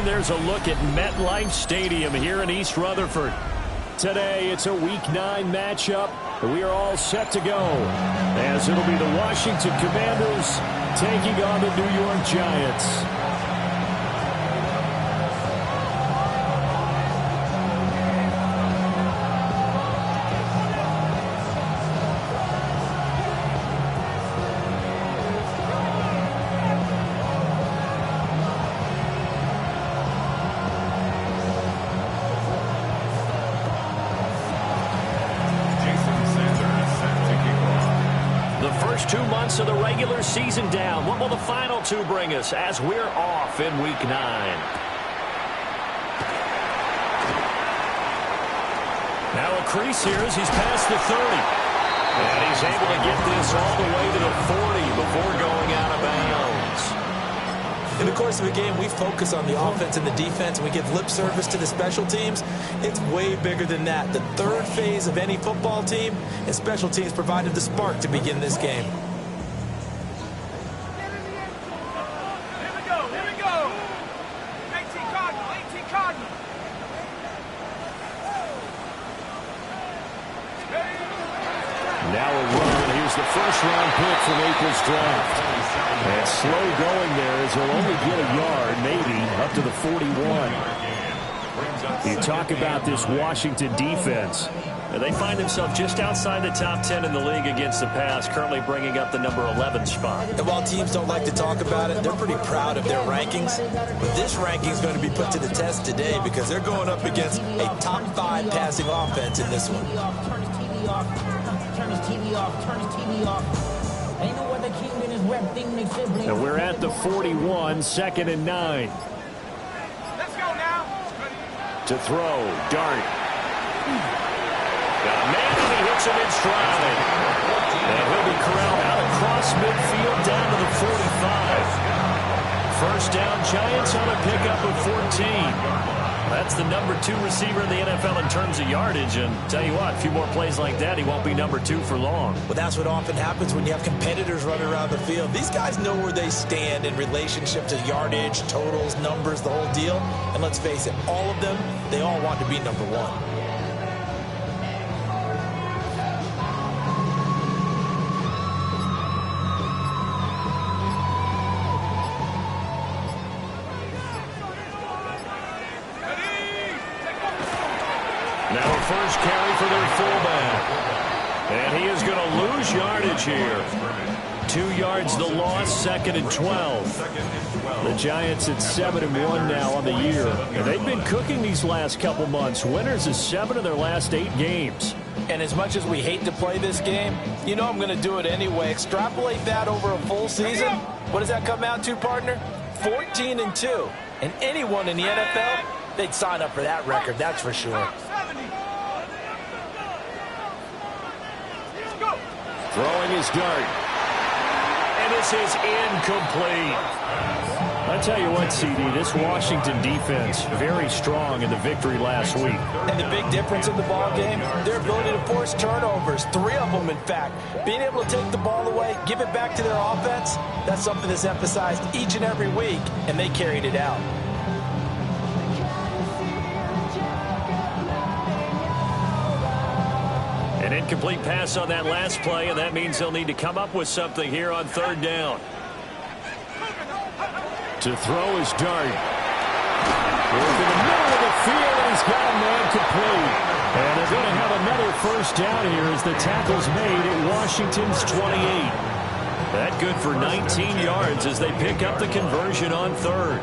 there's a look at MetLife Stadium here in East Rutherford. Today, it's a Week 9 matchup. We are all set to go, as it'll be the Washington Commanders taking on the New York Giants. First 2 months of the regular season down. What will the final 2 bring us as we're off in Week 9? Now a crease here as he's past the 30. And he's able to get this all the way to the 40 before going out of bounds. In the course of a game, we focus on the offense and the defense, and we give lip service to the special teams. It's way bigger than that. The third phase of any football team, and special teams provided the spark to begin this game. Here we go, here we go. 18 Cardinal, 18 Cardinal. Now a run. Here's the first-round pick from April's draft. And slow going there as he'll only get a yard, maybe, up to the 41. You talk about this Washington defense. They find themselves just outside the top 10 in the league against the pass, currently bringing up the number 11 spot. And while teams don't like to talk about it, they're pretty proud of their rankings. But this ranking is going to be put to the test today because they're going up against a top 5 passing offense in this one. Turn his TV off. Turn his TV off. Ain't no other king in his rep thing makes it blink. And we're at the 41, 2nd and 9. Let's go now. To throw, Dart. Got a man and he hits him in stride. And he'll be corralled out across midfield down to the 45. First down, Giants on a pickup of 14. That's the number 2 receiver in the NFL in terms of yardage. And tell you what, a few more plays like that, he won't be number 2 for long. Well, that's what often happens when you have competitors running around the field. These guys know where they stand in relationship to yardage, totals, numbers, the whole deal. And let's face it, all of them, they all want to be number 1. First carry for their fullback. And he is going to lose yardage here. 2 yards the loss, 2nd and 12. The Giants at 7-1 now on the year. And they've been cooking these last couple months. Winners of 7 of their last 8 games. And as much as we hate to play this game, you know I'm going to do it anyway. Extrapolate that over a full season. What does that come out to, partner? 14-2. And anyone in the NFL, they'd sign up for that record, that's for sure. Throwing his dart. And this is incomplete. I tell you what, CD, this Washington defense, very strong in the victory last week. And the big difference in the ball game, their ability to force turnovers, 3 of them, in fact. Being able to take the ball away, give it back to their offense, that's something that's emphasized each and every week, and they carried it out. An incomplete pass on that last play, and that means they'll need to come up with something here on 3rd down. To throw his dart. Work in the middle of the field, and he's got a man complete. And they're going to have another first down here as the tackle's made at Washington's 28. That good for 19 yards as they pick up the conversion on 3rd.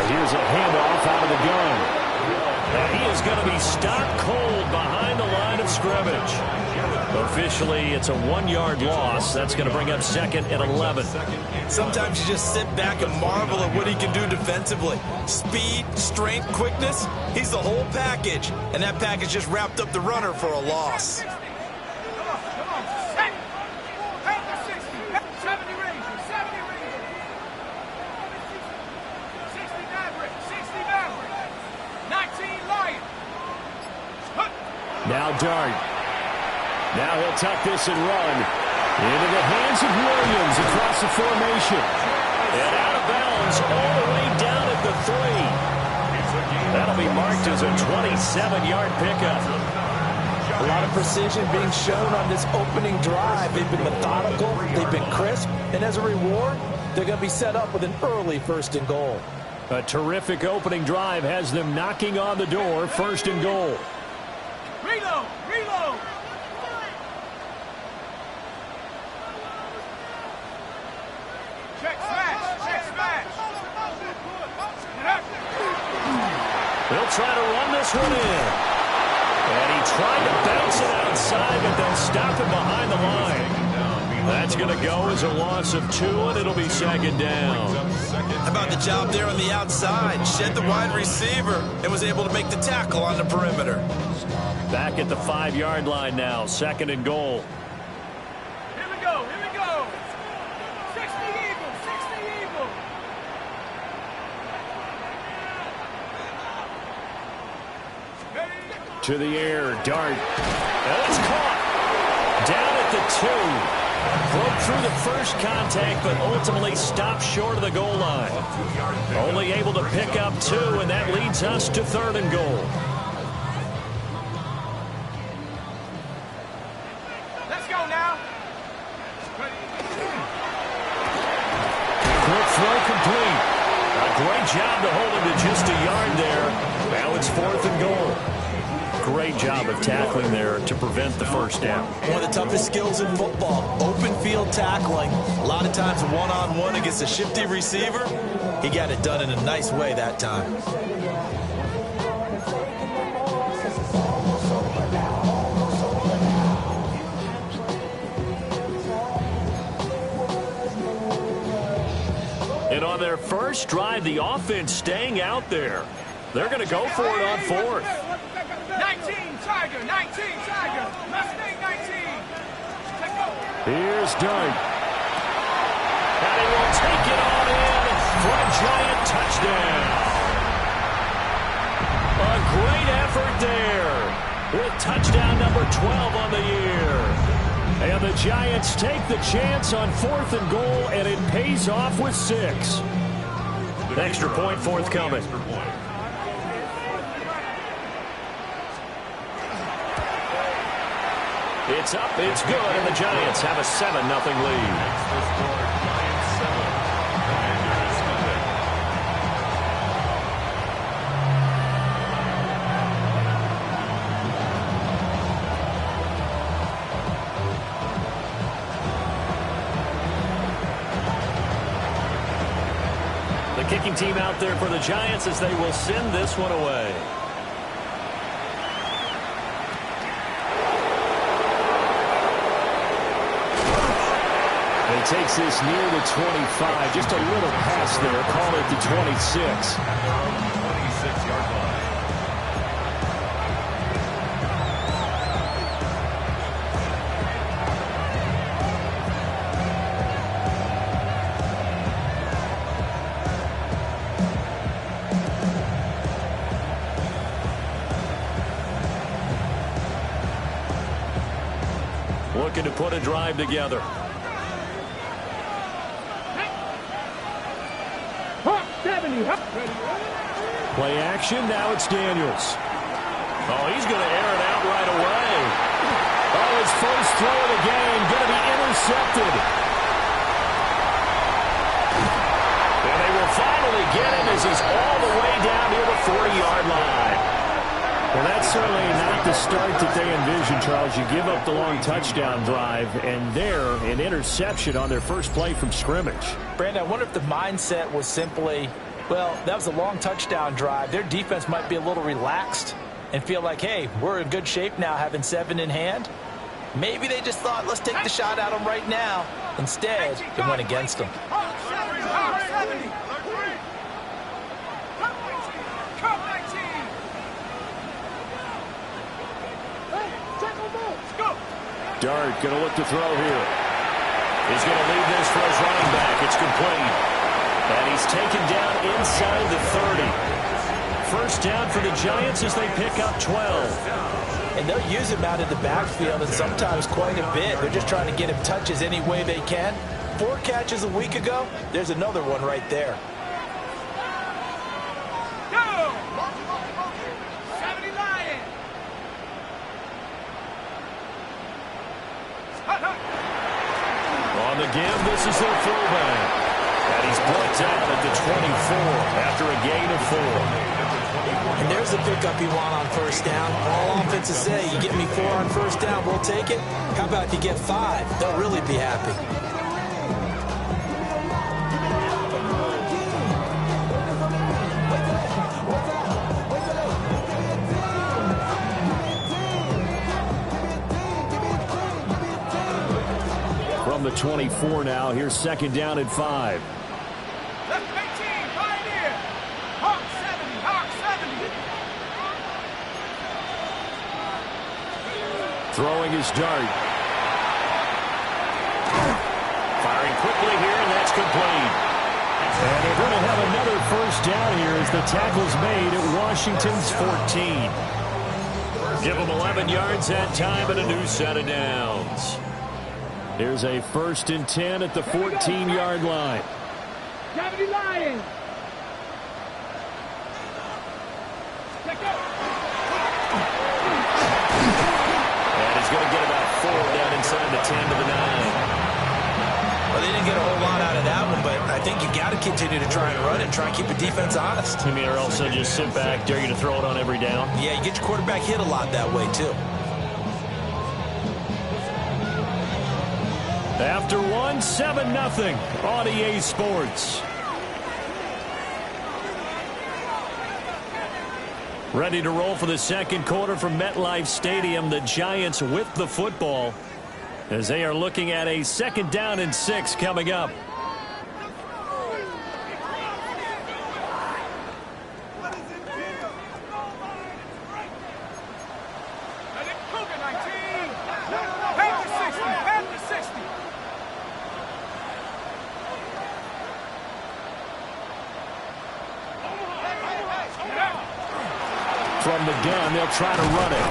Here's a handoff out of the gun. And he is going to be stopped cold behind the line of scrimmage. Officially, it's a 1-yard loss. That's going to bring up 2nd and 11. Sometimes you just sit back and marvel at what he can do defensively. Speed, strength, quickness, he's the whole package. And that package just wrapped up the runner for a loss. Lions. Now Dart. Now he'll tuck this and run. Into the hands of Williams across the formation. And out of bounds all the way down at the 3. That'll be marked as a 27-yard pickup. A lot of precision being shown on this opening drive. They've been methodical, they've been crisp, and as a reward, they're going to be set up with an early 1st and goal. A terrific opening drive has them knocking on the door, 1st and goal. Reload! Reload! Check smash! Check smash! They'll try to run this one in. And he tried to bounce it outside, but they'll stop him behind the line. That's going to go as a loss of 2, and it'll be 2nd down. How about the job there on the outside? Shed the wide receiver and was able to make the tackle on the perimeter. Back at the 5-yard line now, 2nd and goal. Here we go! Here we go! 60 Eagles! 60 Eagles! To the air, Dart. That's caught. Down at the 2. Broke through the first contact, but ultimately stopped short of the goal line. Only able to pick up 2, and that leads us to 3rd and goal. Let's go now! Quick throw complete. A great job to hold him to just a yard there. Now it's 4th and goal. Great job of tackling there to prevent the 1st down. One of the toughest skills in football, open field tackling. A lot of times one-on-one against a shifty receiver. He got it done in a nice way that time. And on their first drive, the offense staying out there. They're going to go for it on 4th. 19 Tiger! 19 Tiger! Mustang 19! Take over! Here's Dart. And he will take it on in for a Giant touchdown. A great effort there with touchdown number 12 on the year. And the Giants take the chance on 4th and goal, and it pays off with 6. Extra point forthcoming. It's up, it's good, and the Giants have a 7-0 lead. The kicking team out there for the Giants as they will send this one away. He takes this near the 25. Just a little pass there. Call it the 26. 26-yard line. Looking to put a drive together. Play action, now it's Daniels. Oh, he's going to air it out right away. Oh, his first throw of the game, going to be intercepted. And they will finally get him as he's all the way down near the 40-yard line. Well, that's certainly not the start that they envisioned, Charles. You give up the long touchdown drive, and there, an interception on their first play from scrimmage. Brandon, I wonder if the mindset was simply, well, that was a long touchdown drive. Their defense might be a little relaxed and feel like, hey, we're in good shape now having 7 in hand. Maybe they just thought, let's take the shot at them right now. Instead, it went against them. Dart going to look to throw here. He's going to leave this for his running back. It's complete. And he's taken down inside the 30. First down for the Giants as they pick up 12. And they'll use him out in the backfield, and sometimes quite a bit. They're just trying to get him touches any way they can. 4 catches a week ago. There's another one right there. Go! 70 Lion! On the give, this is their fullback. And he's brought down at the 24 after a gain of 4. And there's the pickup you want on first down. All offenses say, you get me 4 on first down, we'll take it. How about if you get 5? They'll really be happy. From the 24 now, here's second down at 5. Left 18, Pioneer! Hawk 70, Hawk 70! Throwing his dart. Firing quickly here, and that's complete. And they're going to have another first down here as the tackle's made at Washington's 14. Give them 11 yards that time and a new set of downs. Here's a 1st and 10 at the 14-yard line. 70 Lion! And he's going to get about 4 down inside the 10 to the 9. Well, they didn't get a whole lot out of that one, but I think you got to continue to try and run it and try and keep the defense honest. You mean, or else they'll just sit back, dare you to throw it on every down? Yeah, you get your quarterback hit a lot that way, too. After 1, 7-0 on EA Sports. Ready to roll for the second quarter from MetLife Stadium. The Giants with the football as they are looking at a 2nd down and 6 coming up. From the gun, they'll try to run it.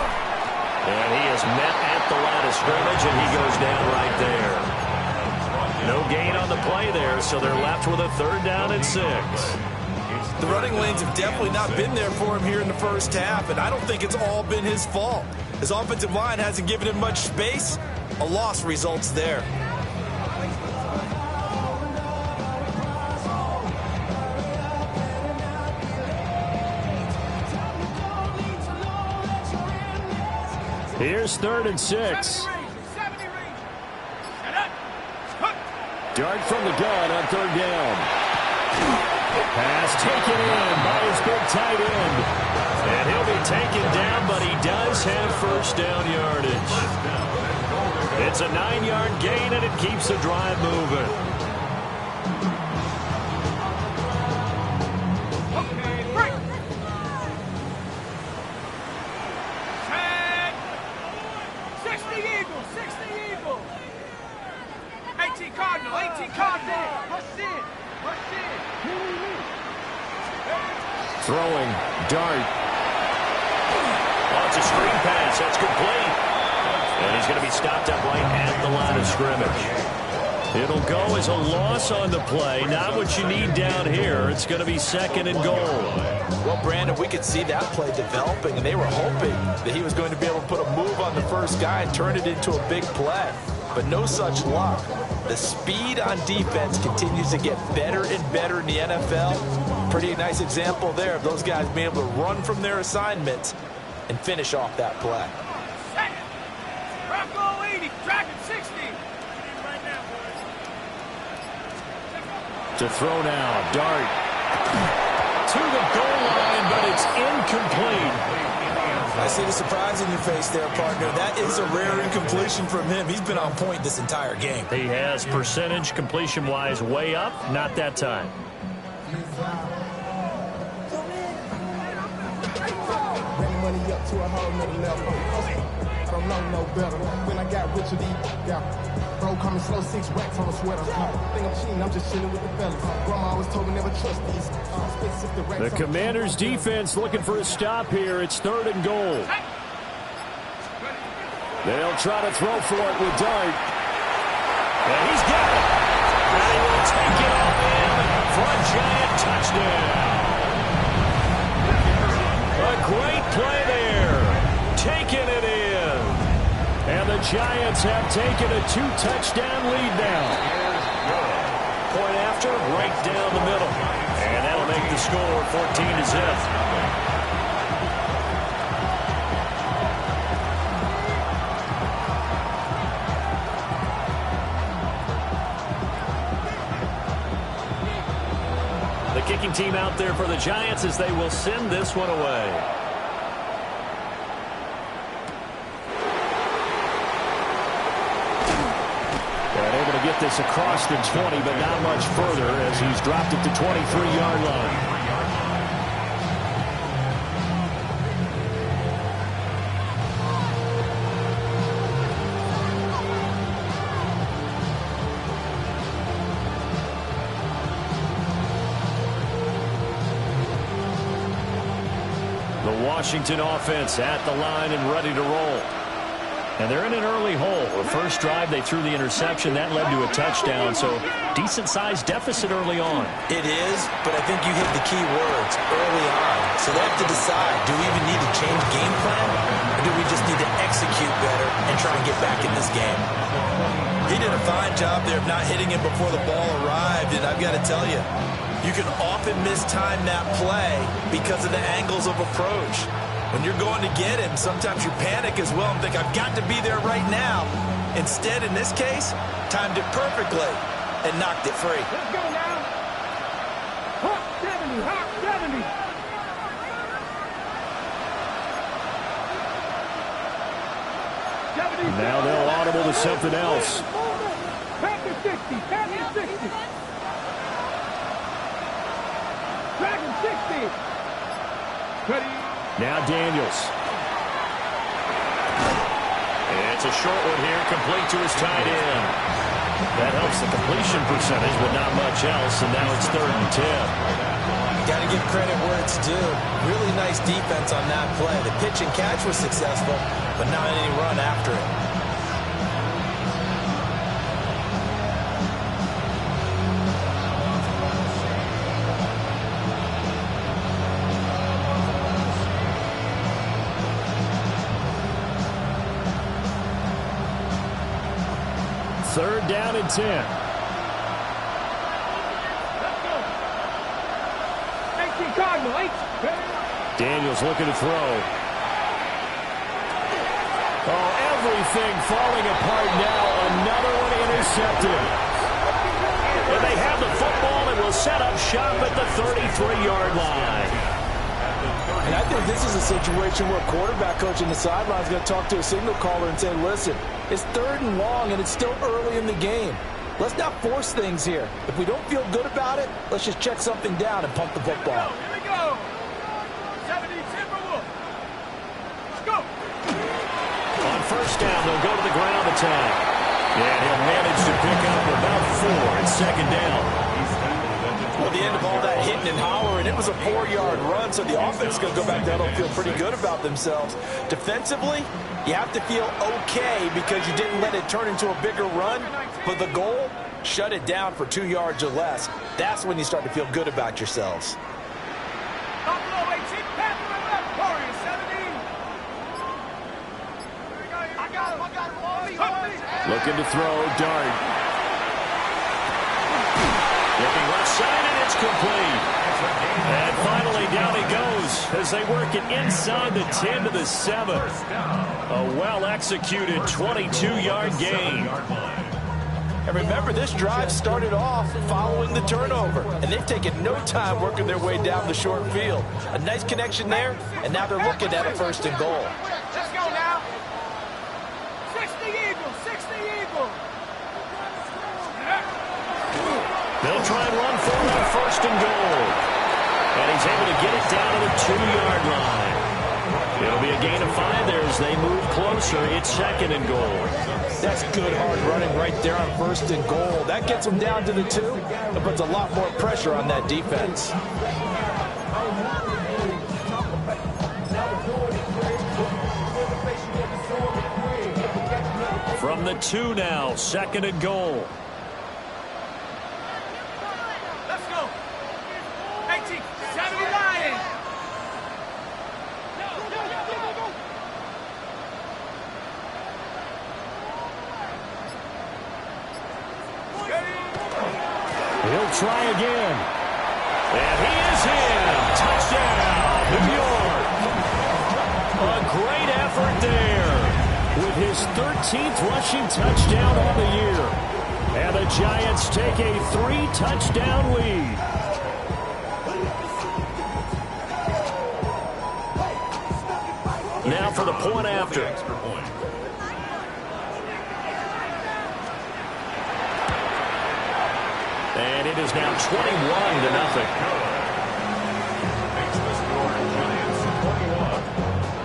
And he is met at the line of scrimmage, and he goes down right there. No gain on the play there, so they're left with a 3rd down and 6. The running lanes have definitely not been there for him here in the first half, and I don't think it's all been his fault. His offensive line hasn't given him much space. A loss results there. Here's 3rd and 6. Dart from the gun on 3rd down. Pass taken in by his big tight end. And he'll be taken down, but he does have first down yardage. It's a 9-yard gain, and it keeps the drive moving. Throwing, dart. Oh, it's a screen pass. That's complete. And he's going to be stopped up right at the line of scrimmage. It'll go as a loss on the play. Not what you need down here. It's going to be 2nd and goal. Well, Brandon, we could see that play developing, and they were hoping that he was going to be able to put a move on the first guy and turn it into a big play. But no such luck. The speed on defense continues to get better and better in the NFL. Pretty nice example there of those guys being able to run from their assignments and finish off that play. Bronco 80, Dragon 60. To throw now, dart. To the goal line, but it's incomplete. I see the surprise in your face there, partner. That is a rare incompletion from him. He's been on point this entire game. He has percentage completion-wise way up, not that time. Money up to a whole nother level. I don't know no better. When I got rich, bro, coming slow, 6 racks on a sweater. Think I'm cheating, I'm just chilling with the fellas. Grandma always told me never trust these. The Commanders' defense looking for a stop here. It's 3rd and goal. They'll try to throw for it with Dart. And he's got it. And he will take it off in for a Giant touchdown. A great play there. Taking it in. And the Giants have taken a 2-touchdown lead now. Point after, right down the middle. And that'll make the score 14-0. The kicking team out there for the Giants as they will send this one away. They're able to get this across the 20, but not much further as he's dropped it to 23-yard line. Washington offense at the line and ready to roll. And they're in an early hole. The first drive, they threw the interception. That led to a touchdown, so decent-sized deficit early on. It is, but I think you hit the key words early on. So they have to decide, do we even need to change game plan, or do we just need to execute better and try and get back in this game? He did a fine job there of not hitting him before the ball arrived, and I've got to tell you, you can often mistime that play because of the angles of approach. When you're going to get him, sometimes you panic as well and think, I've got to be there right now. Instead, in this case, timed it perfectly and knocked it free. Let's go now. Hawk 70, Hawk 70. Now they'll audible to something else. Panther 60, Panther 60. Dragon 60. Ready. Now Daniels. It's a short one here, complete to his tight end. That helps the completion percentage, but not much else, and now it's 3rd and 10. Got to give credit where it's due. Really nice defense on that play. The pitch and catch was successful, but not any run after it. Third down and 10. Let's go. 18 Cardinal, 8. Daniels looking to throw. Oh, everything falling apart now. Another one intercepted. And they have the football and will set up shop at the 33-yard line. And I think this is a situation where a quarterback coach in the sideline is going to talk to a signal caller and say, listen, it's 3rd and long and it's still early in the game. Let's not force things here. If we don't feel good about it, let's just check something down and pump the football. Here we go. 70 Timberwolves. Let's go. On first down, they'll go to the ground attack. And he'll manage to pick up about 4 at 2nd down. Well, the end of all that hitting and hollering, it was a 4-yard run, so the offense is going to go back down and feel pretty good about themselves. Defensively, you have to feel okay because you didn't let it turn into a bigger run. But the goal, shut it down for 2 yards or less. That's when you start to feel good about yourselves. Buffalo 18, Panther left, Warriors 17. I got him. Looking to throw, Dart. Looking left side, and it's complete. And finally, down he goes as they work it inside the 10 to the 7. A well-executed 22-yard gain. And remember, this drive started off following the turnover, and they've taken no time working their way down the short field. A nice connection there, and now they're looking at a 1st and goal. Let's go now. 60 Eagles, 60 Eagles. They'll try and run for it on 1st and goal. And he's able to get it down to the 2-yard line. It'll be a gain of 5 there as they move closer. It's 2nd and goal. That's good hard running right there on 1st and goal. That gets them down to the 2. It puts a lot more pressure on that defense. From the 2 now, 2nd and goal. Let's go. 18, 79. He'll try again. And he is in. Touchdown, New York. A great effort there with his 13th rushing touchdown on the year. And the Giants take a 3-touchdown lead. Now for the point after. And it is now 21-0. Makes the score Giants 21.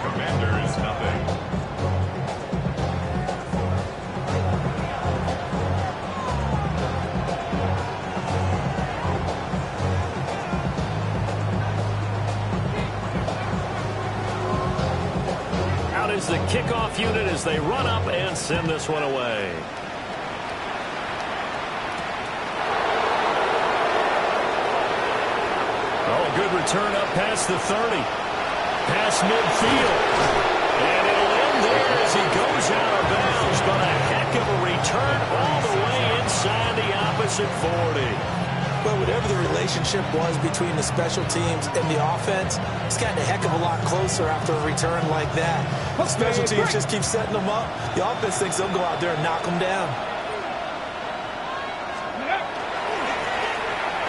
Commanders nothing. Out is the kickoff unit as they run up and send this one away. Good return up past the 30. Past midfield. And it'll end there as he goes out of bounds. But a heck of a return all the way inside the opposite 40. Well, whatever the relationship was between the special teams and the offense, it's gotten a heck of a lot closer after a return like that. Special teams just keep setting them up. The offense thinks they'll go out there and knock them down.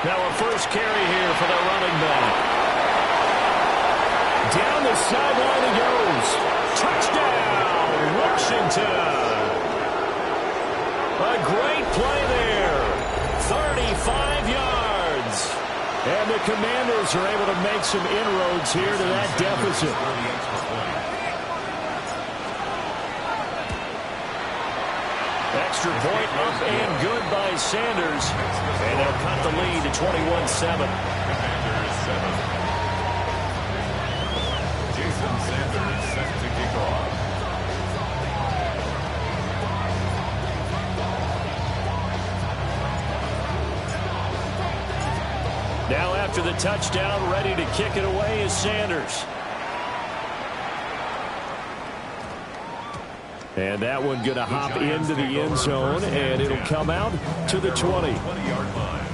Now a first carry here for the running back. Down the sideline he goes. Touchdown, Washington. A great play there. 35 yards. And the Commanders are able to make some inroads here to that deficit. Extra point up and good by Sanders. And they'll cut the lead to 21-7. Commanders 7. Jason Sanders set to kick off. Now after the touchdown, ready to kick it away is Sanders. And that one going to hop into the end zone, and it'll come out to the 20. 20-yard line.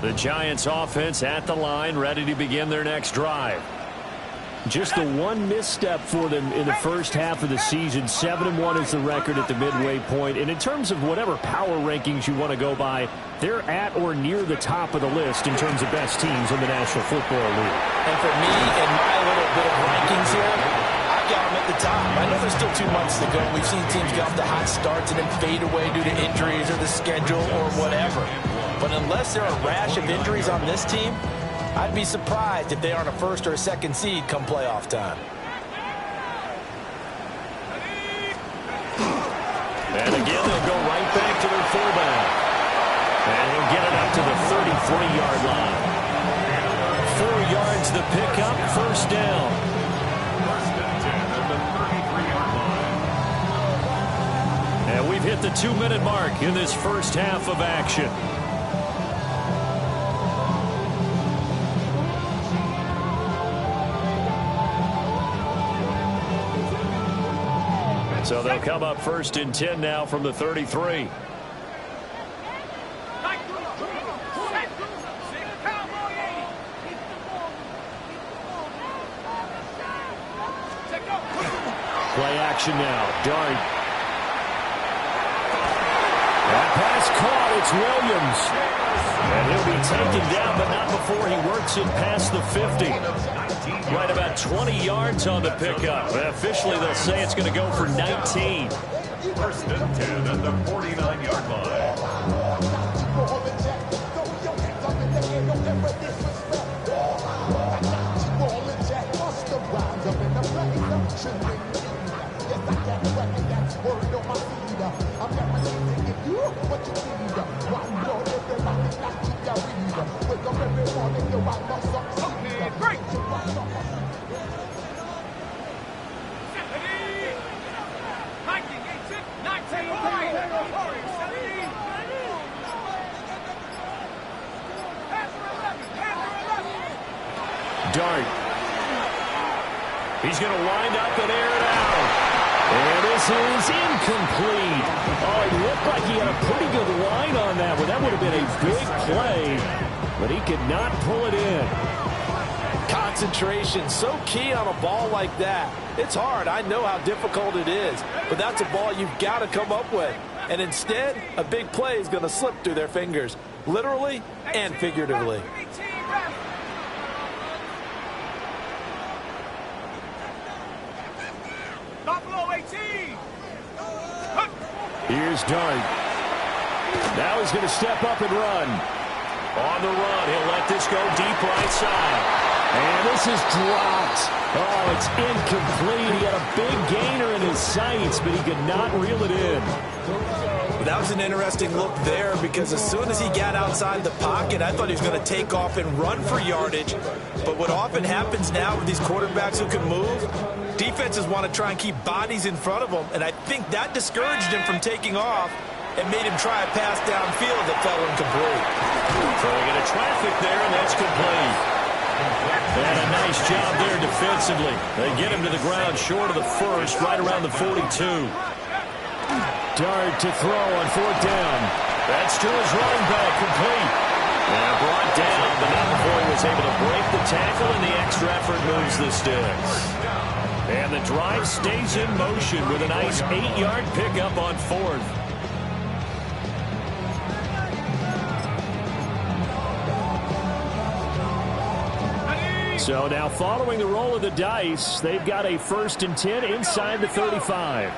The Giants offense at the line, ready to begin their next drive. Just the one misstep for them in the first half of the season. 7-1 is the record at the midway point. And in terms of whatever power rankings you want to go by, they're at or near the top of the list in terms of best teams in the National Football League. And for me, in my little bit of rankings here, I've got them at the top. I know there's still 2 months to go. We've seen teams get off to hot starts and then fade away due to injuries or the schedule or whatever. But unless there are a rash of injuries on this team, I'd be surprised if they aren't a first or a second seed come playoff time. And again, they'll go right back to their fullback. And he'll get it up to the 33-yard line. 4 yards the pickup, first down. First and 10 at the 33-yard line. And we've hit the 2-minute mark in this first half of action. So they'll come up first and 10 now from the 33. Play action now. Dart. That pass caught. It's Williams. And he'll be taken down, but not before he works it past the 50. Right about 20 yards on the pickup. And officially, they'll say it's going to go for 19. First and 10 at the 49-yard line. Worried on my feet. I'm representing if you what you need. One blow, everybody not keep your read. Wake up every morning, you want no succeed. Okay, break. Hiking, 19, right. 70. Pass for 11. Dart. He's going to wind up and air it out. And this is incomplete. Oh, it looked like he had a pretty good line on that one. That would have been a big play, but he could not pull it in. Concentration, so key on a ball like that. It's hard. I know how difficult it is, but that's a ball you've got to come up with. And instead, a big play is going to slip through their fingers, literally and figuratively. Buffalo 18. Here's Dart. Now he's going to step up and run. On the run, he'll let this go deep right side. And this is dropped. Oh, it's incomplete. He had a big gainer in his sights, but he could not reel it in. That was an interesting look there because as soon as he got outside the pocket, I thought he was going to take off and run for yardage. But what often happens now with these quarterbacks who can move, defenses want to try and keep bodies in front of them, and I think that discouraged him from taking off and made him try a pass downfield that fell incomplete. Throwing into traffic there, and that's complete. And a nice job there defensively. They get him to the ground short of the first, right around the 42. Dart to throw on fourth down. That's to his running back, complete. And brought down, but now before he was able to break the tackle, and the extra effort moves the sticks. And the drive stays in motion with a nice 8-yard pickup on fourth. So now following the roll of the dice, they've got a 1st and 10 inside the 35.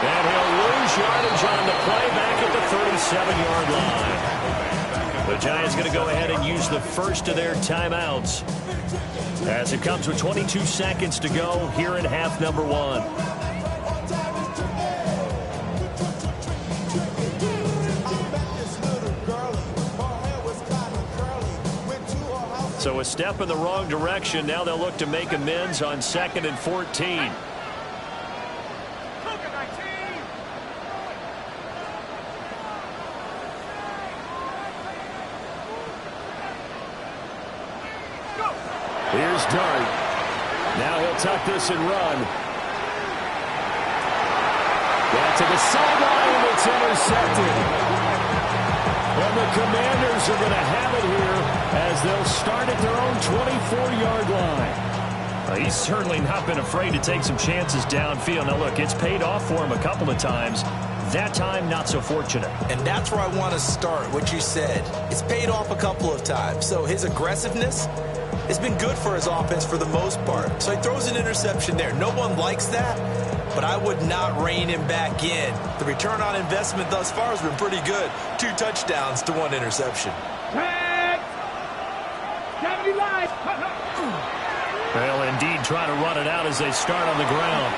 And he'll lose yardage on the play back at the 37-yard line. The Giants going to go ahead and use the first of their timeouts as it comes with 22 seconds to go here in half number 1. So a step in the wrong direction. Now they'll look to make amends on 2nd and 14. Here's Dart. Now he'll tuck this and run. Back to the sideline, and it's intercepted. And the Commanders are going to have it here as they'll start at their own 24-yard line. He's certainly not been afraid to take some chances downfield. Now, look, it's paid off for him a couple of times. That time, not so fortunate. And that's where I want to start, what you said. It's paid off a couple of times. So his aggressiveness has been good for his offense for the most part. So he throws an interception there. No one likes that, but I would not rein him back in. The return on investment thus far has been pretty good. 2 touchdowns to 1 interception. They'll indeed try to run it out as they start on the ground.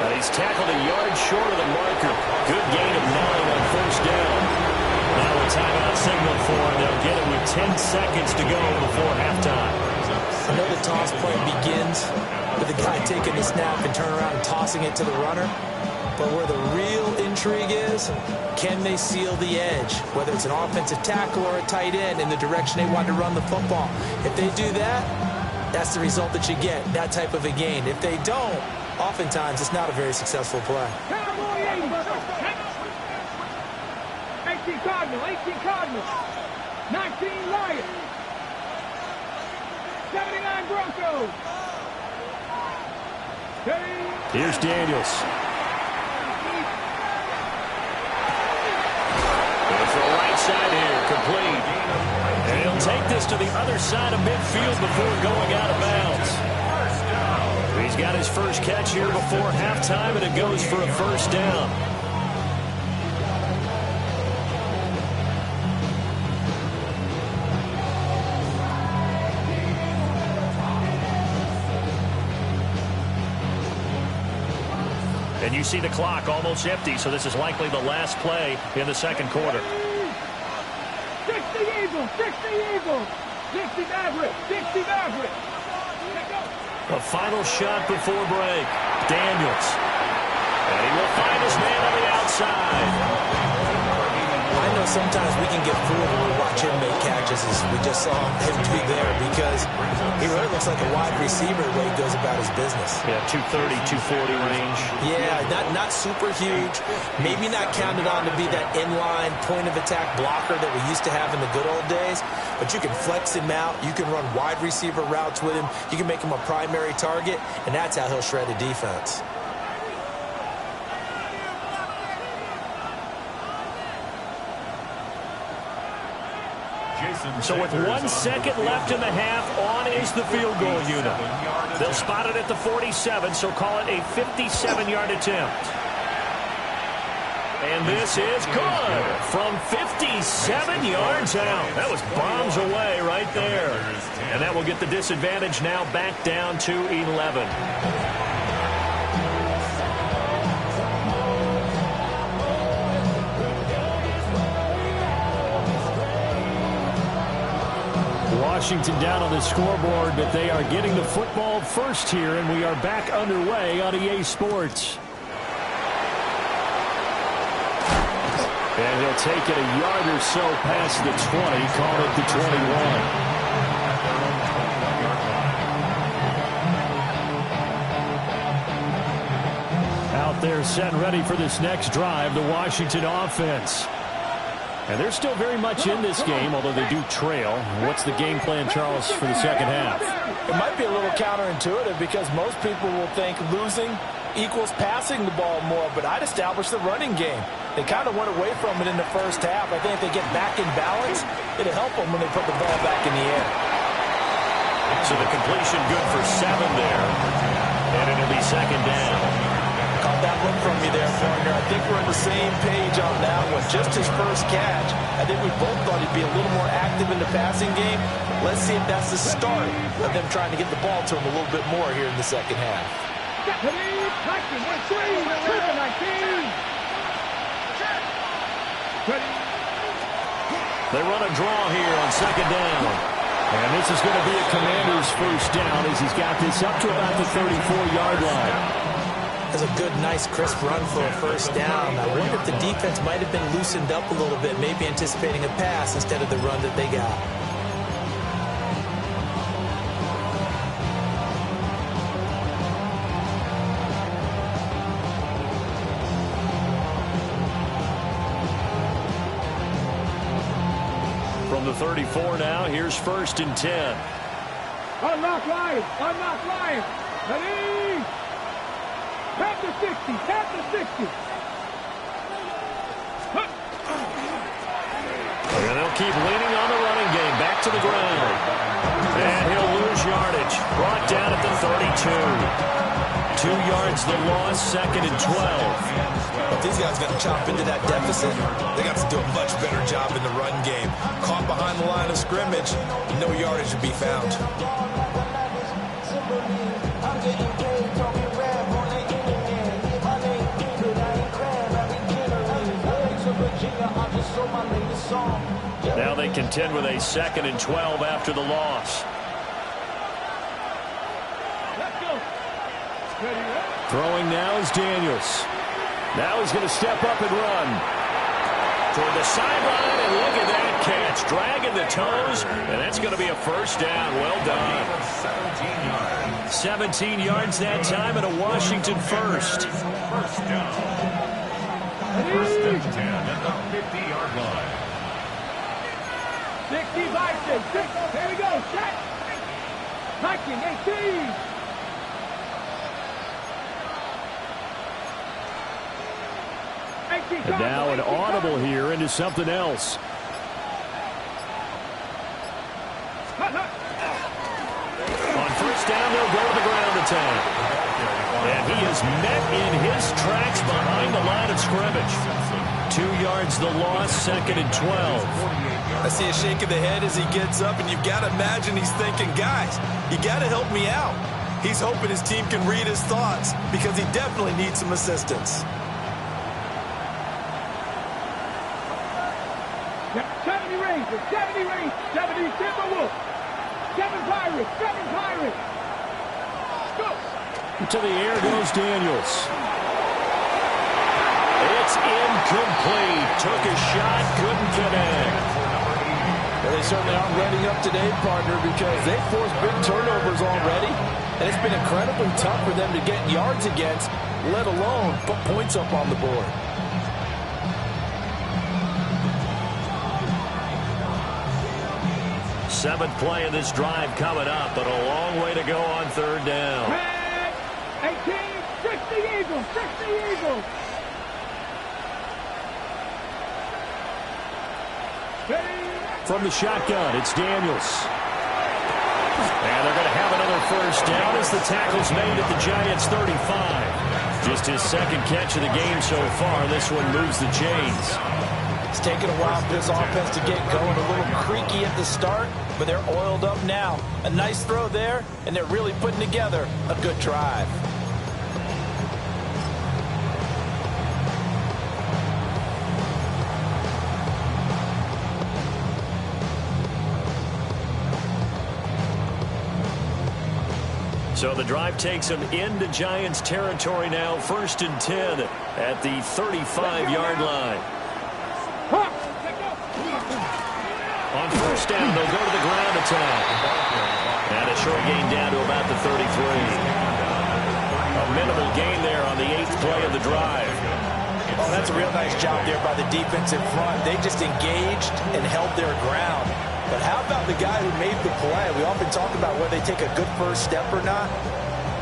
And he's tackled a yard short of the marker. Good gain of 9 on first down. Now a timeout signal for him. They'll get it with 10 seconds to go before halftime. I know the toss play begins with the guy taking the snap and turn around and tossing it to the runner. But where the real intrigue is, can they seal the edge, whether it's an offensive tackle or a tight end, in the direction they want to run the football? If they do that, that's the result that you get, that type of a gain. If they don't, oftentimes it's not a very successful play. 18 Cardinals, 19 Lions, 79 Broncos. Here's Daniels. Goes to the right side here, complete. And he'll take this to the other side of midfield before going out of bounds. He's got his first catch here before halftime, and it goes for a first down. And you see the clock almost empty, so this is likely the last play in the second quarter. 60 Eagles, 60 Eagles, 60 Maverick, 60 Maverick. A final shot before break. Daniels. And he will find his man on the outside. I know sometimes we can get fooled when we watch him make catches, as we just saw him do there, because he really looks like a wide receiver the way he goes about his business. Yeah, 230, 240 range. Yeah, not super huge. Maybe not counted on to be that inline point-of-attack blocker that we used to have in the good old days, but you can flex him out. You can run wide receiver routes with him. You can make him a primary target, and that's how he'll shred a defense. So with 1 second left in the half, on is the field goal unit. They'll spot it at the 47, so call it a 57-yard attempt. And this is good from 57 yards out. That was bombs away right there. And that will get the disadvantage now back down to 11. Washington down on the scoreboard, but they are getting the football first here, and we are back underway on EA Sports. And he'll take it a yard or so past the 20, call it the 21. Out there set and ready for this next drive, the Washington offense. And they're still very much in this game, although they do trail. What's the game plan, Charles, for the second half? It might be a little counterintuitive because most people will think losing equals passing the ball more, but I'd establish the running game. They kind of went away from it in the first half. I think if they get back in balance, it'll help them when they put the ball back in the air. So the completion good for 7 there. And it'll be second down. Caught that look from me there, partner. I think we're on the same page on that one. Just his first catch. I think we both thought he'd be a little more active in the passing game. Let's see if that's the start of them trying to get the ball to him a little bit more here in the second half. They run a draw here on second down. And this is going to be a Commander's first down as he's got this up to about the 34-yard line. That's a good, nice, crisp run for a first down. I wonder if the defense might have been loosened up a little bit, maybe anticipating a pass instead of the run that they got. From the 34 now, here's 1st and 10. Unlock Lions! Unlock Lions! Ready! Tap the 60! Tap the 60! And they'll keep leaning on the running game. Back to the ground. And he'll lose yardage. Brought down at the 32. 2 yards the loss, 2nd and 12. If these guys got to chop into that deficit, they got to do a much better job in the run game. Caught behind the line of scrimmage, no yardage to be found. Now they contend with a 2nd and 12 after the loss. Throwing now is Daniels. Now he's going to step up and run. Toward the sideline, and look at that catch. Dragging the toes, and that's going to be a first down. Well done. 17 yards that time, and a Washington first. First down. First and 10 at the 50-yard line. 60 Vikings! Here we go! Set! Viking 18! And now an audible here into something else. On first down, they'll go to the ground attack. And he is met in his tracks behind the line of scrimmage. 2 yards the loss, 2nd and 12. I see a shake of the head as he gets up, and you've got to imagine he's thinking, guys, you got to help me out. He's hoping his team can read his thoughts because he definitely needs some assistance. Yeah, 70 Rangers, 70 Rangers, 70 Timberwolves, 7 Pirates, 7 Pirates. Go. To the air goes Daniels. It's incomplete. Took a shot, couldn't connect. Well, they certainly aren't ready up today, partner, because they've forced big turnovers already, and it's been incredibly tough for them to get yards against, let alone put points up on the board. Seventh play of this drive coming up, but a long way to go on third down. 18, 60 Eagles, 60 Eagles. From the shotgun, it's Daniels. And they're going to have another first down as the tackle's made at the Giants' 35. Just his second catch of the game so far. This one moves the chains. It's taken a while for this offense to get going. A little creaky at the start, but they're oiled up now. A nice throw there, and they're really putting together a good drive. So the drive takes them into Giants territory now. 1st and 10 at the 35-yard line. On first down, they'll go to the ground attack. And a short gain down to about the 33. A minimal gain there on the 8th play of the drive. Oh, that's a real nice job there by the defensive front. They just engaged and held their ground. But how about the guy who made the play? We often talk about whether they take a good first step or not.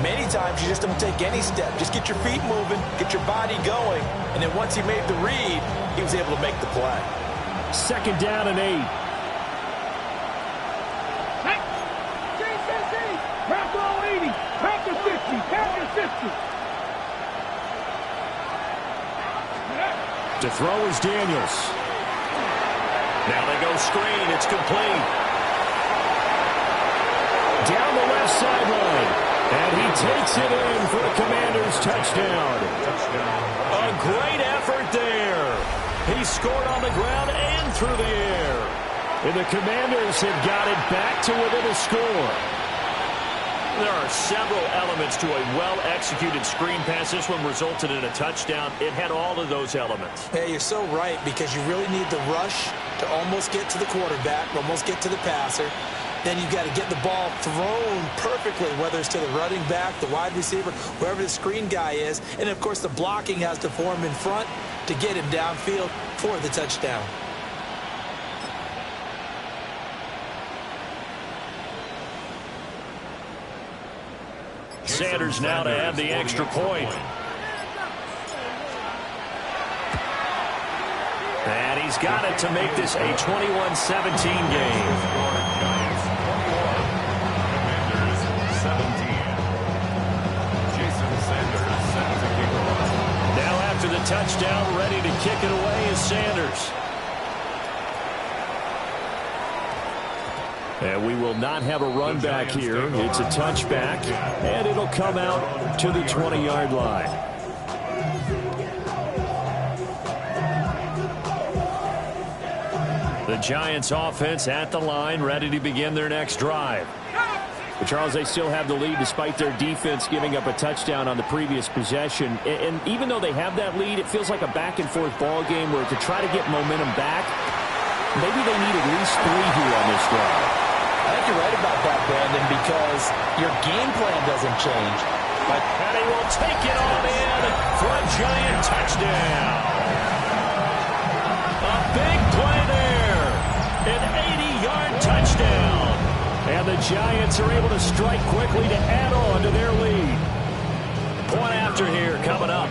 Many times you just don't take any step. Just get your feet moving, get your body going, and then once he made the read, he was able to make the play. 2nd down and 8. Pass all 80, pass the 50, pass the 50. To throw is Daniels. Now they go screen. It's complete. Down the left sideline. And he takes it in for a Commanders touchdown. A great effort there. He scored on the ground and through the air. And the Commanders have got it back to within a score. There are several elements to a well-executed screen pass. This one resulted in a touchdown. It had all of those elements. Hey, you're so right, because you really need the rush to almost get to the quarterback, almost get to the passer. Then you've got to get the ball thrown perfectly, whether it's to the running back, the wide receiver, wherever the screen guy is. And, of course, the blocking has to form in front to get him downfield for the touchdown. Sanders now to add the extra point. And he's got it to make this a 21-17 game. Now after the touchdown, ready to kick it away is Sanders. And we will not have a run back here. It's a touchback, and it'll come out to the 20-yard line. The Giants offense at the line, ready to begin their next drive. But Charles, they still have the lead despite their defense giving up a touchdown on the previous possession. And even though they have that lead, it feels like a back-and-forth ball game where to try to get momentum back, maybe they need at least 3 here on this drive. I think you're right about that, Brandon, because your game plan doesn't change. And he will take it on in for a Giant touchdown. A big play there. An 80-yard touchdown. And the Giants are able to strike quickly to add on to their lead. Point after here coming up.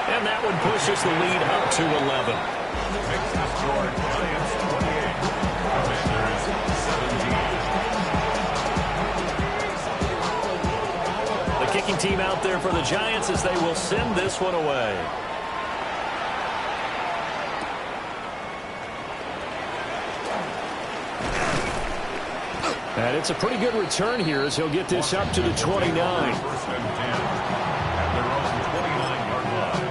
And that one pushes the lead up to 11. The kicking team out there for the Giants as they will send this one away. And it's a pretty good return here as he'll get this up to the 29. First and 10 at their own 29-yard line.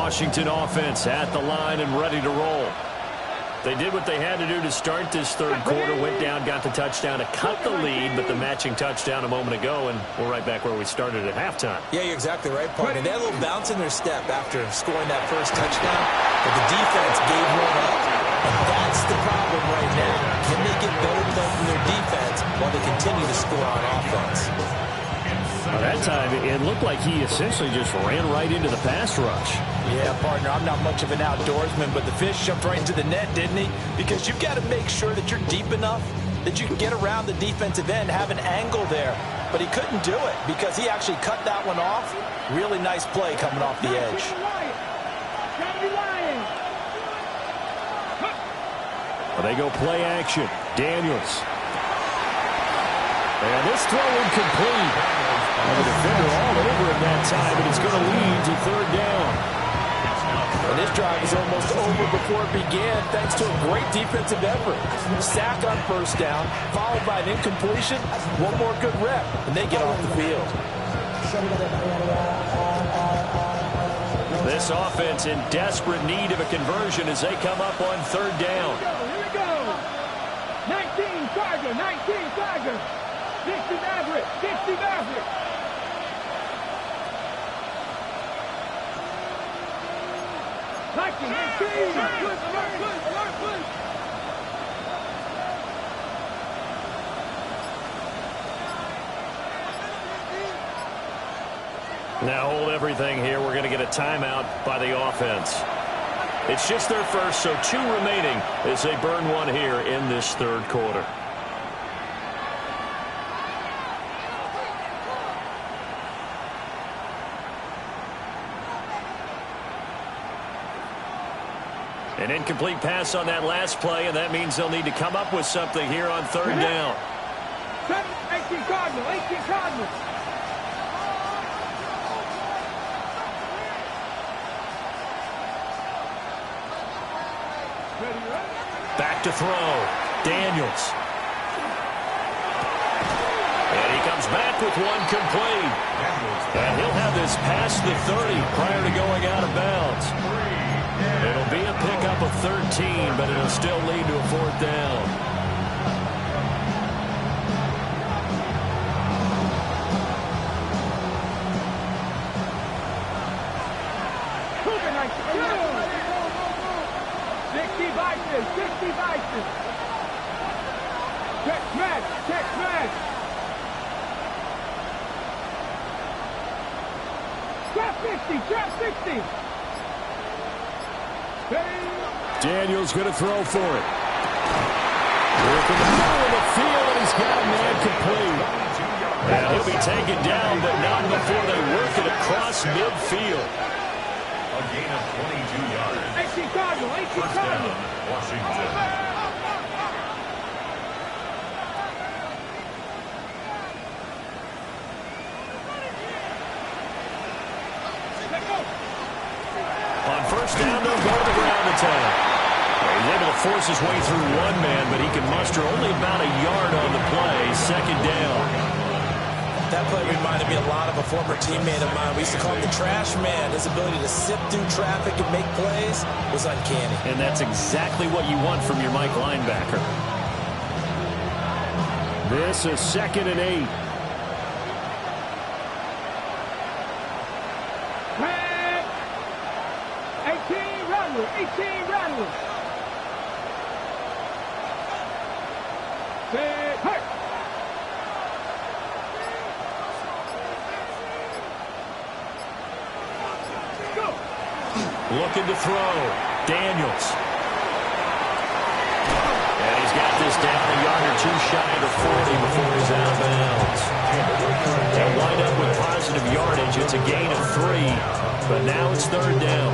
Washington offense at the line and ready to roll. They did what they had to do to start this third quarter, went down, got the touchdown to cut the lead, but the matching touchdown a moment ago, and we're right back where we started at halftime. Yeah, you're exactly right, partner. They had a little bounce in their step after scoring that first touchdown, but the defense gave one up, and that's the problem right now. Can they get better play from their defense while they continue to score on offense? By that time, it looked like he essentially just ran right into the pass rush. Yeah, partner, I'm not much of an outdoorsman, but the fish jumped right into the net, didn't he? Because you've got to make sure that you're deep enough that you can get around the defensive end, have an angle there. But he couldn't do it because he actually cut that one off. Really nice play coming off the edge. Well, they go play action. Daniels. And this throw incomplete. And the defender all over him that time, and it's going to lead to third down. And this drive is almost over before it began, thanks to a great defensive effort. Sack on first down, followed by an incompletion, one more good rep, and they get off the field. This offense in desperate need of a conversion as they come up on third down. Here we go. 19 Tiger, 19 Tiger. 60 Maverick, 60 Maverick. Liking, 18. Good. Now hold everything here. We're going to get a timeout by the offense. It's just their first, so 2 remaining as they burn one here in this third quarter. An incomplete pass on that last play, and that means they'll need to come up with something here on third down. 18 Cardinal, 18 Cardinal. Back to throw. Daniels. And he comes back with one complete. And he'll have this past the 30 prior to going out of bounds. It'll be a pickup of 13, but it'll still lead to a fourth down. Trap 60. Daniels going to throw for it. Work in the middle of the field, and he's got a man complete. And he'll be taken down, but not before they work it across midfield. A gain of 22 yards. 18 Cardinal, 18 First Cardinal. down, Washington. First down, they'll go to the ground attack. He's able to force his way through one man, but he can muster only about a yard on the play. Second down. That play reminded me a lot of a former teammate of mine. We used to call him the trash man. His ability to sift through traffic and make plays was uncanny. And that's exactly what you want from your Mike linebacker. This is 2nd and 8. Looking to throw. Daniels. And he's got this down a yard or two shy of the 40 before he's out of bounds. They'll wind up with positive yardage. It's a gain of 3, but now it's third down.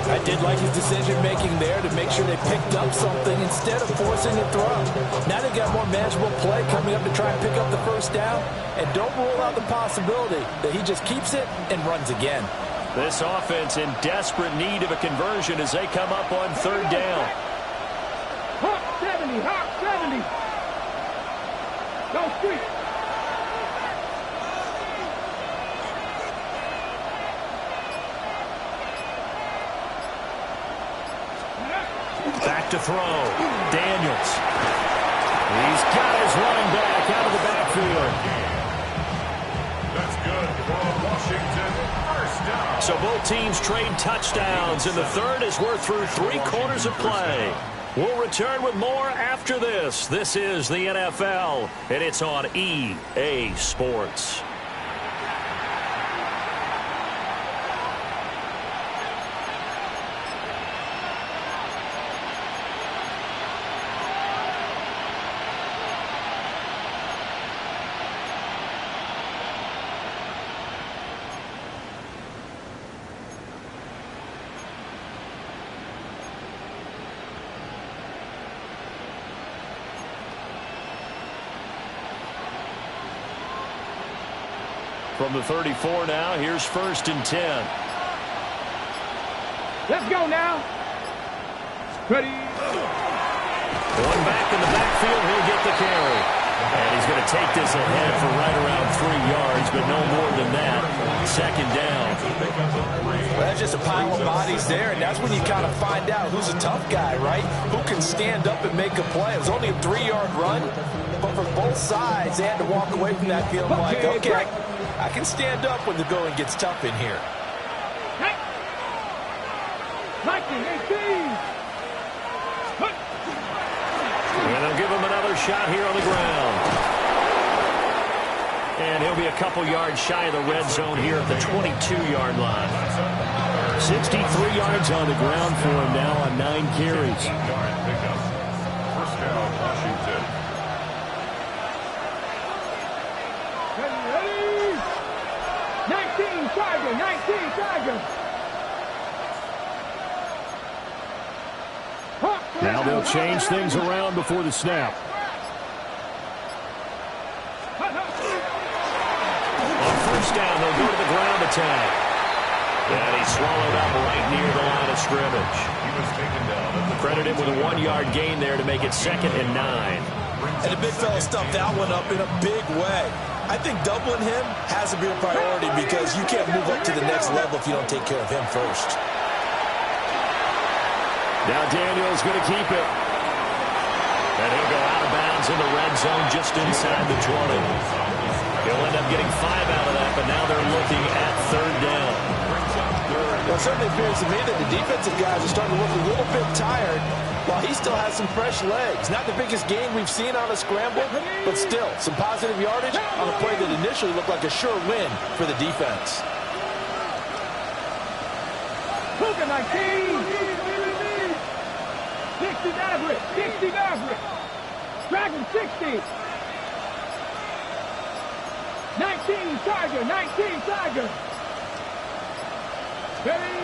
I did like his decision-making there to make sure they picked up something instead of forcing a throw. Now they've got more manageable play coming up to try and pick up the first down. And don't rule out the possibility that he just keeps it and runs again. This offense in desperate need of a conversion as they come up on third down. Hawk 70, Hawk 70. Go street. Back to throw. Daniels. He's got his running back out of the backfield. That's good for Washington. First down. So both teams trade touchdowns, and the third is we're through 3 quarters of play. We'll return with more after this. This is the NFL, and it's on EA Sports. From the 34 now, here's 1st and 10. Let's go now. Ready. Going back in the backfield, he'll get the carry. And he's going to take this ahead for right around 3 yards, but no more than that. 2nd down. Well, that's just a pile of bodies there, and that's when you kind of find out who's a tough guy, right? Who can stand up and make a play. It was only a 3-yard run, but for both sides, they had to walk away from that feeling like, okay, I can stand up when the going gets tough in here. 19-18. And they'll give him another shot here on the ground. And he'll be a couple yards shy of the red zone here at the 22-yard line. 63 yards on the ground for him now on 9 carries. First down, Washington. Ready. 19 Tiger. 19 Tiger. Now they'll change things around before the snap. On first down, they'll go to the ground attack. And he's swallowed up right near the line of scrimmage. He was taken down at the Credit him with a 1-yard gain there to make it 2nd and 9. And the big fella stuffed that one up in a big way. I think doubling him has to be a priority because you can't move up to the next level if you don't take care of him first. Now Daniels going to keep it. And he'll go out of bounds in the red zone just inside the 20. He'll end up getting 5 out of that, but now they're looking at 3rd down. Well, it certainly appears to me that the defensive guys are starting to look a little bit tired while he still has some fresh legs. Not the biggest gain we've seen on a scramble, but still some positive yardage on a play that initially looked like a sure win for the defense. Cougar 19. 60 Maverick. 60 Maverick. Dragon 60. 19 Tiger. 19 Tiger. Ready.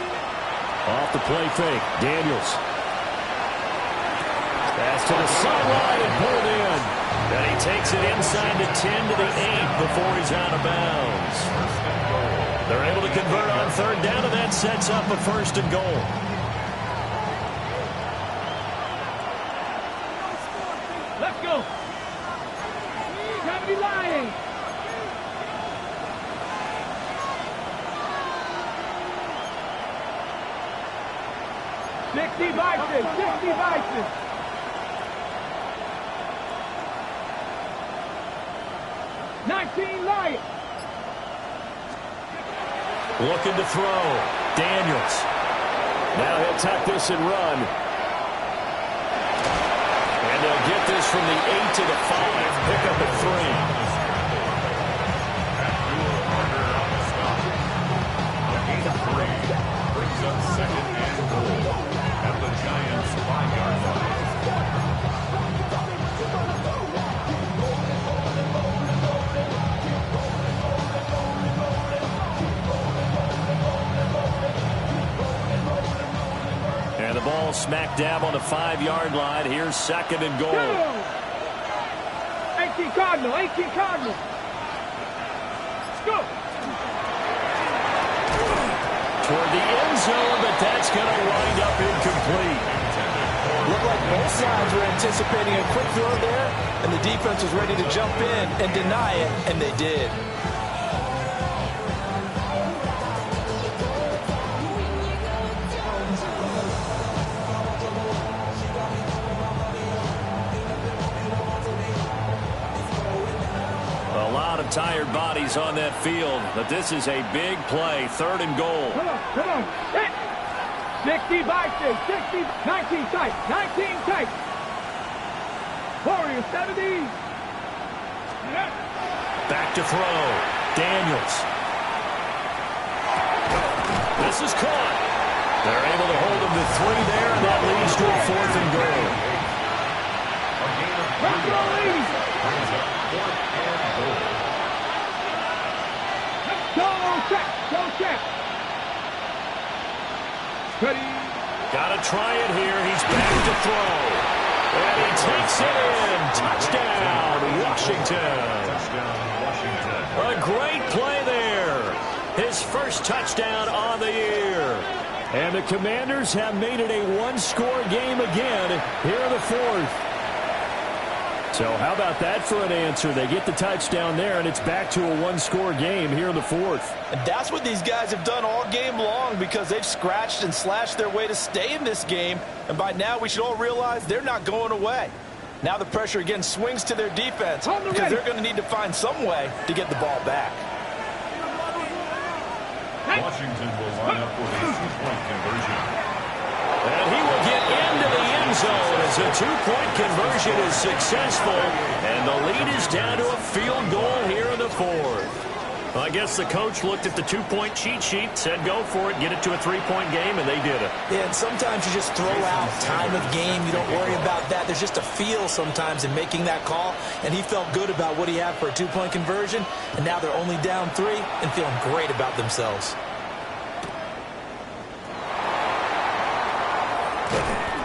Off the play fake. Daniels. Pass to the sideline and pulled in. And he takes it inside the 10 to the 8 before he's out of bounds. They're able to convert on 3rd down, and that sets up a 1st and goal. Let's go. Gotta be lying. Sixty Vices. 60 Vices. Lions. Looking to throw. Daniels. Now he'll tuck this and run. And they'll get this from the 8 to the 5. Pick up at 3. Brings up 2nd and goal at the Giants' 5-yard line. And the ball smack dab on the 5-yard line. Here's 2nd and goal. 18 Cardinal, 18 Cardinal. Let's go. Toward the end zone, but that's going to wind up incomplete. Looked like both sides were anticipating a quick throw there, and the defense was ready to jump in and deny it, and they did. A lot of tired bodies on that field, but this is a big play. 3rd and goal. Come on. Hit. 60 by 6, 60, 19 tight, 19 tight. Warriors, 70. Back to throw. Daniels. This is caught. They're able to hold him to 3 there, and that leads to a 4th and goal. Let's go, ladies. Go check. Ready. Got to try it here. He's back to throw. And he takes it in. Touchdown, Washington. A great play there. His first touchdown on the year. And the Commanders have made it a one-score game again here in the 4th. So how about that for an answer? They get the touchdown there, and it's back to a one-score game here in the 4th. And that's what these guys have done all game long, because they've scratched and slashed their way to stay in this game. And by now, we should all realize they're not going away. Now the pressure again swings to their defense, because they're going to need to find some way to get the ball back. Washington will line up for a 2-point conversion. And he will get into the end zone as a 2-point conversion is successful. And the lead is down to a field goal here in the 4th. Well, I guess the coach looked at the 2-point cheat sheet, said go for it, get it to a 3-point game, and they did it. Yeah, and sometimes you just throw out time of game. You don't worry about that. There's just a feel sometimes in making that call, and he felt good about what he had for a 2-point conversion, and now they're only down 3 and feeling great about themselves.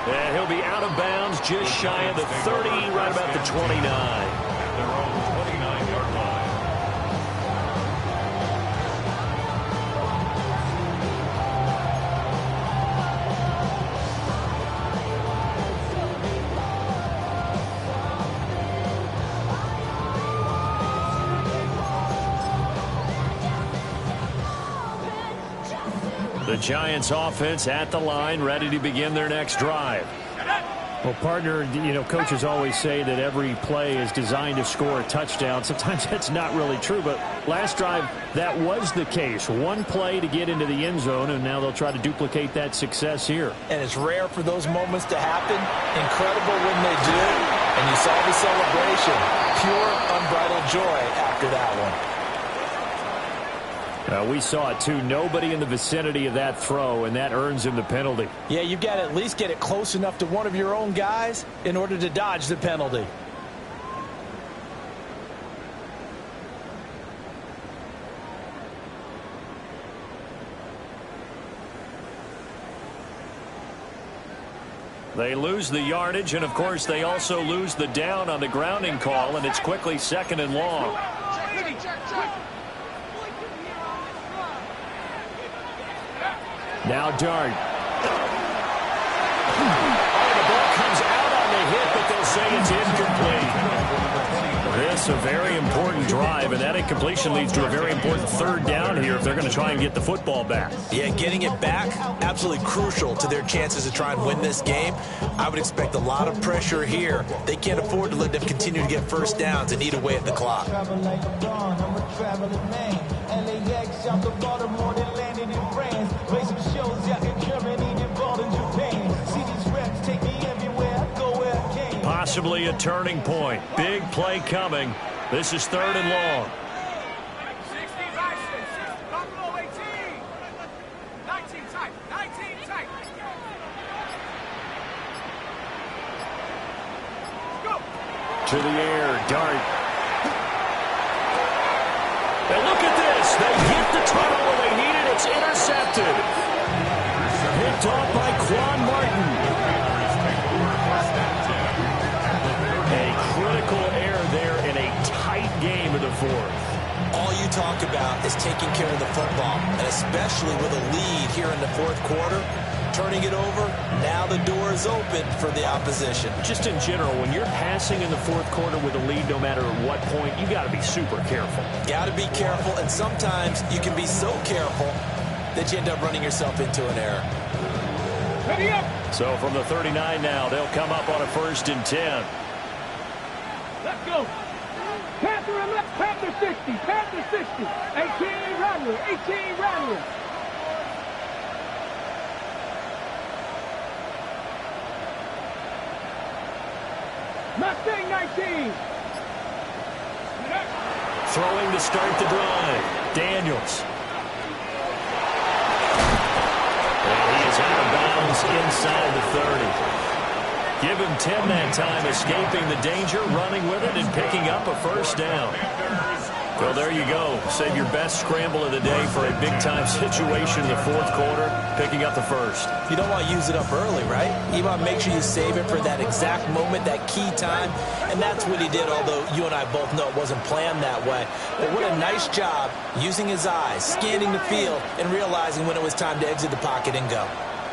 And he'll be out of bounds just shy of the 30, right about the 29. Their own 29-yard line. The Giants offense at the line, ready to begin their next drive. Well, partner, you know, coaches always say that every play is designed to score a touchdown. Sometimes that's not really true, but last drive, that was the case. One play to get into the end zone, and now they'll try to duplicate that success here. And it's rare for those moments to happen. Incredible when they do. And you saw the celebration. Pure, unbridled joy after that one. We saw it, too. Nobody in the vicinity of that throw, and that earns him the penalty. Yeah, you've got to at least get it close enough to one of your own guys in order to dodge the penalty. They lose the yardage, and, of course, they also lose the down on the grounding call, and it's quickly 2nd and long. Now Dart. Oh, the ball comes out on the hit, but they'll say it's incomplete. This a very important drive, and that incompletion leads to a very important 3rd down here if they're going to try and get the football back. Yeah, getting it back, absolutely crucial to their chances to try and win this game. I would expect a lot of pressure here. They can't afford to let them continue to get first downs and eat away at the clock. Possibly a turning point. Big play coming. This is 3rd and long. 60 by 6, Buffalo 18. 19 tight, 19 tight. Go. To the air, Dart. And look at this. They get the tunnel when they need it. It's intercepted. Picked off by Quan Martin. fourth. All you talk about is taking care of the football, and especially with a lead here in the fourth quarter. Turning it over, now the door is open for the opposition. Just in general, when you're passing in the fourth quarter with a lead, no matter at what point, you got to be super careful. Got to be careful, and sometimes you can be so careful that you end up running yourself into an error. Ready up. So from the 39 now, they'll come up on a 1st and 10. Let's go. Panther 60, Panther 60. 18 Rattler, 18 Rattler. Mustang 19. Throwing to start the drive. Daniels. And he is out of bounds inside the 30. Give him 10 that time, escaping the danger, running with it, and picking up a 1st down. Well, there you go. Save your best scramble of the day for a big-time situation in the fourth quarter, picking up the 1st. You don't want to use it up early, right? You want to make sure you save it for that exact moment, that key time, and that's what he did, although you and I both know it wasn't planned that way. But what a nice job using his eyes, scanning the field, and realizing when it was time to exit the pocket and go.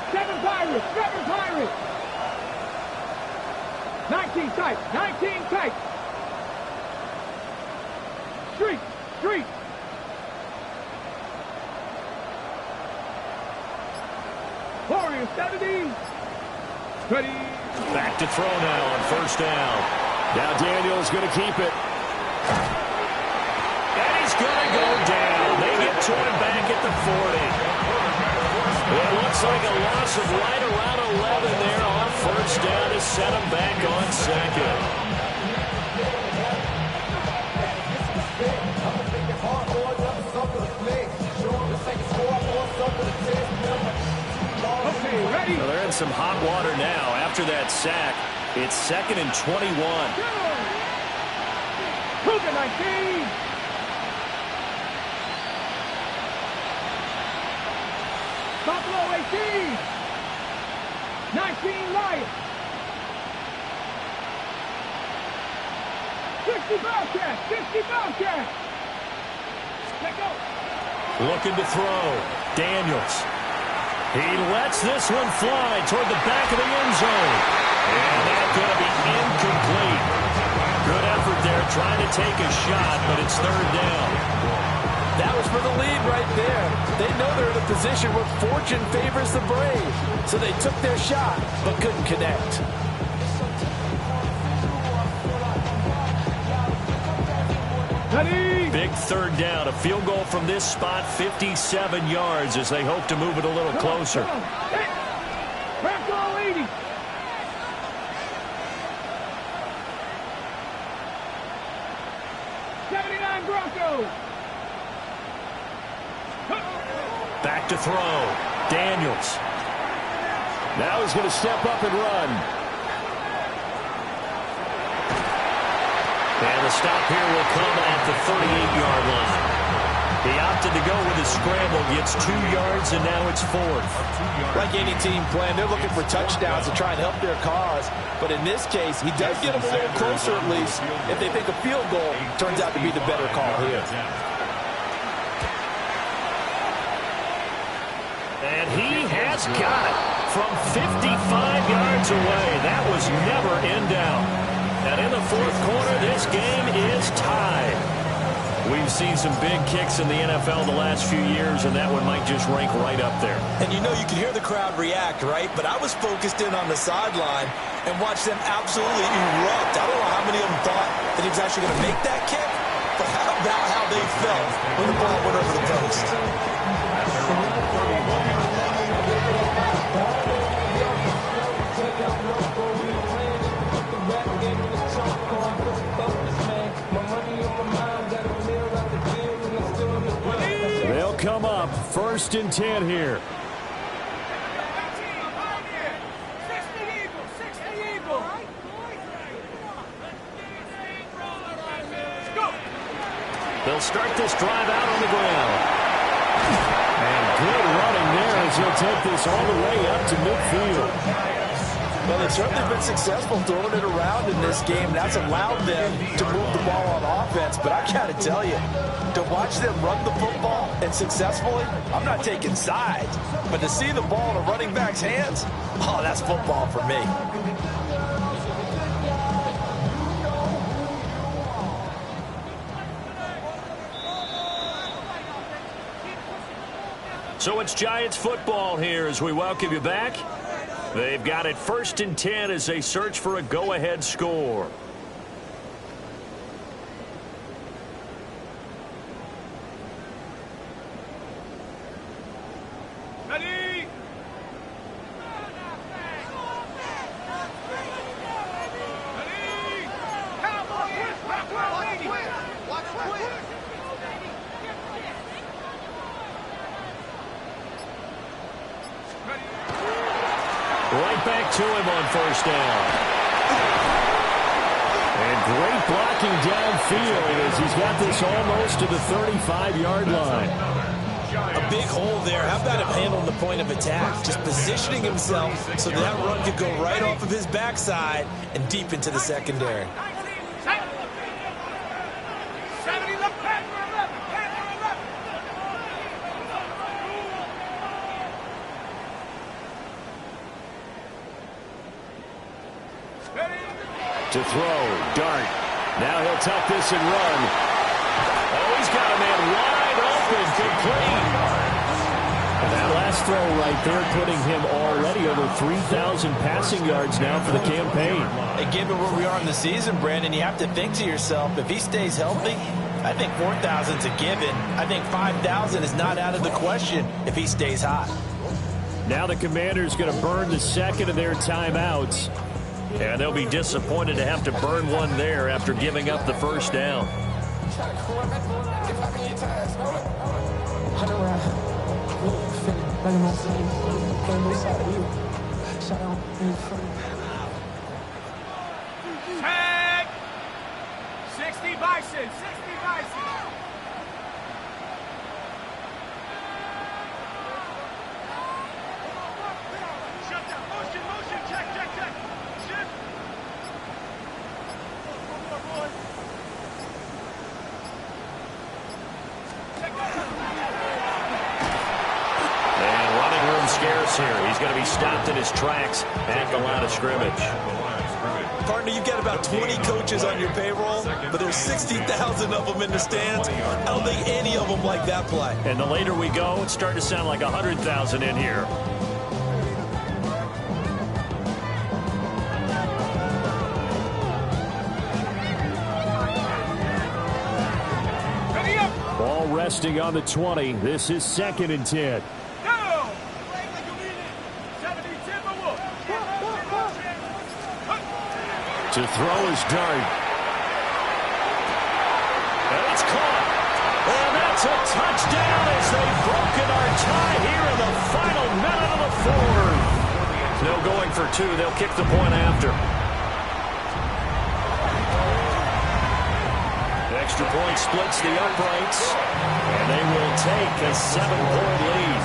7 Pirates, 7 Pirates. 19 tight, 19 tight. Street, street. Warrior 70. Ready. Back to throw now on 1st down. Now Daniels going to keep it. And he's going to go down. They get to him back at the 40. It looks like a loss of right around 11 there on 1st down to set him back on 2nd. Ready. So they're in some hot water now after that sack. It's 2nd and 21. Cougar 19. Buffalo 18. 19 Lions. 60 Bobcats. 60 Bobcats. Let go. Looking to throw. Daniels. He lets this one fly toward the back of the end zone. And that's going to be incomplete. Good effort there trying to take a shot, but it's 3rd down. That was for the lead right there. They know they're in a position where fortune favors the brave. So they took their shot, but couldn't connect. Ready. Big 3rd down. A field goal from this spot, 57 yards as they hope to move it a little closer. Bronco 80. Broncos. Back to throw. Daniels. Now he's going to step up and run. And the stop here will come at the 38-yard line. He opted to go with his scramble, gets 2 yards, and now it's 4th. Like any team playing, they're looking for touchdowns to try and help their cause. But in this case, he does get them a little closer at least. If they think a field goal turns out to be the better call here. And he has got it from 55 yards away. That was never in doubt. And in the fourth quarter, this game is tied. We've seen some big kicks in the NFL the last few years, and that one might just rank right up there. And you know, you can hear the crowd react, right? But I was focused in on the sideline and watched them absolutely erupt. I don't know how many of them thought that he was actually going to make that kick, but how about how they felt when the ball went over the post? They'll come up 1st and 10 here. They'll start this drive out on the ground. And good running there as he'll take this all the way up to midfield. Well, they've certainly been successful throwing it around in this game. That's allowed them to move the ball on offense. But I got to tell you, to watch them run the football and successfully, I'm not taking sides. But to see the ball in a running back's hands, oh, that's football for me. So it's Giants football here as we welcome you back. They've got it 1st and 10 as they search for a go-ahead score. Ready? Ready? Watch quick. Right back to him on 1st down. And great blocking downfield as he's got this almost to the 35-yard line. A big hole there. How about him handling the point of attack? Just positioning himself so that run could go right off of his backside and deep into the secondary. To throw, Dart. Now he'll tuck this and run. Oh, he's got a man wide open, complete. And that last throw right there putting him already over 3,000 passing yards now for the campaign. And given where we are in the season, Brandon, you have to think to yourself, if he stays healthy, I think 4,000's a given. I think 5,000 is not out of the question if he stays hot. Now the Commanders going to burn the second of their timeouts. And they'll be disappointed to have to burn one there after giving up the 1st down. Tag! 60 Bison! 60 Bison! Shut down! Motion! Check! Shift! And running room scarce here. He's going to be stopped in his tracks at the line of scrimmage. Partner, you've got about 20 coaches on your payroll, but there's 60,000 of them in the stands. I don't think any of them like that play. And the later we go, it's starting to sound like 100,000 in here. Ball resting on the 20. This is 2nd and 10. Go! 70 To throw is Dart. And it's caught. And that's a touchdown as they've broken our tie here in the final minute of the 4th. No going for 2. They'll kick the point after. Extra point splits the uprights, and they will take a 7-point lead.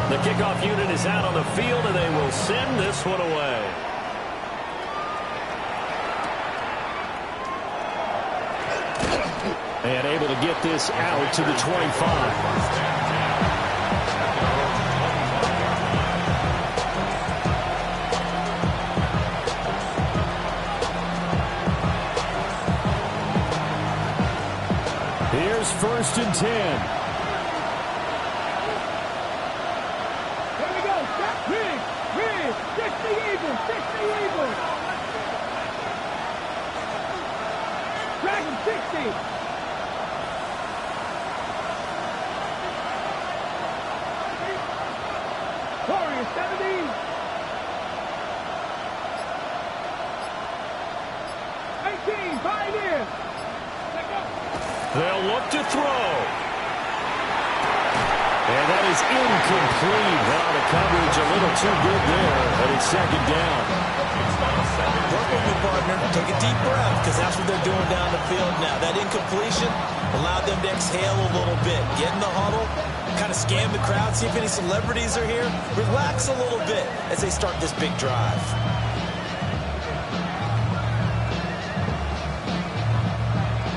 The kickoff unit is out on the field, and they will send this one away. And able to get this out to the 25. Here's 1st and 10. Here we go. Stop. Rig. 60 Eagles. 60 Eagles. Dragon 60. Warriors 70. 18. Pioneers. They'll look to throw. And that is incomplete. Well, the coverage a little too good there, but it's 2nd down. Work with me, partner. Take a deep breath, because that's what they're doing down the field now. That incompletion allowed them to exhale a little bit. Get in the huddle, kind of scan the crowd, see if any celebrities are here. Relax a little bit as they start this big drive.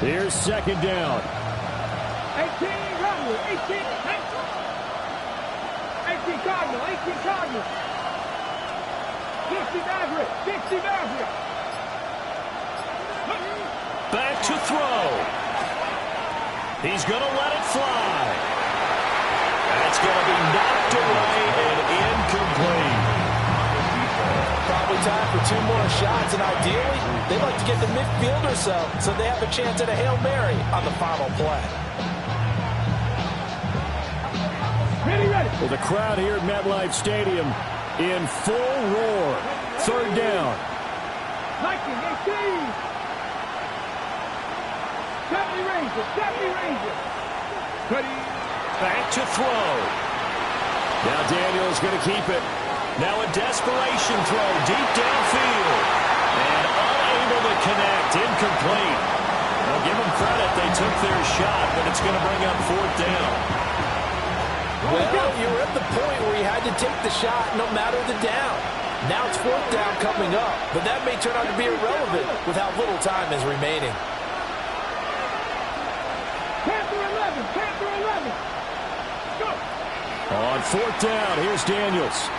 Here's second down. 18 Cardinals, 18 Cardinals, 18 Cardinals. 60 Maverick, 60 Maverick. Back to throw. He's going to let it fly. That's going to be knocked away and incomplete. Probably time for 2 more shots, and ideally, they'd like to get the midfield or so they have a chance at a Hail Mary on the final play. Ready, ready. Well, the crowd here at MetLife Stadium in full roar. Third down. 19, 18. 70 Rangers, 70 Rangers. Ready. Back to throw. Now Daniel's going to keep it. Now a desperation throw deep downfield. And unable to connect. Incomplete. Well, give them credit. They took their shot, but it's going to bring up fourth down. Well, you were at the point where you had to take the shot no matter the down. Now it's fourth down coming up, but that may turn out to be irrelevant with how little time is remaining. Panther 11, Panther 11. Go. On fourth down, here's Daniels.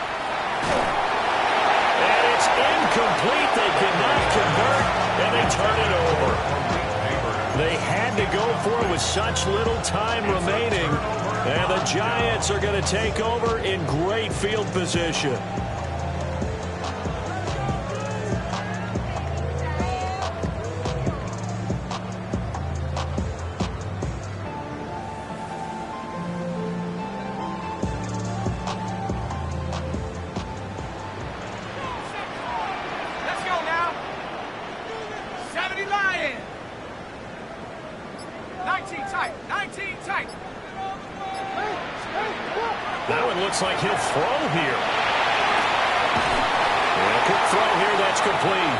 And it's incomplete. They cannot convert, and they turn it over. They had to go for it with such little time remaining. And the Giants are going to take over in great field position. Let's go now. 70 Lions. 19 tight, 19 tight. That one looks like he'll throw here. And a quick throw here, that's complete.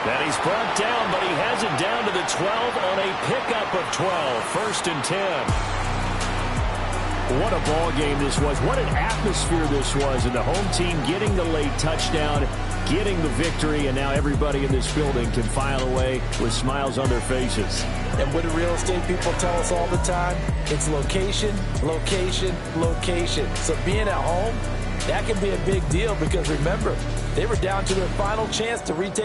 And he's brought down, but he has it down to the 12 on a pickup of 12. First and 10. What a ball game this was. What an atmosphere this was. And the home team getting the late touchdown, getting the victory, and now everybody in this building can file away with smiles on their faces. And what do real estate people tell us all the time? It's location, location, location. So being at home, that can be a big deal because remember, they were down to their final chance to retake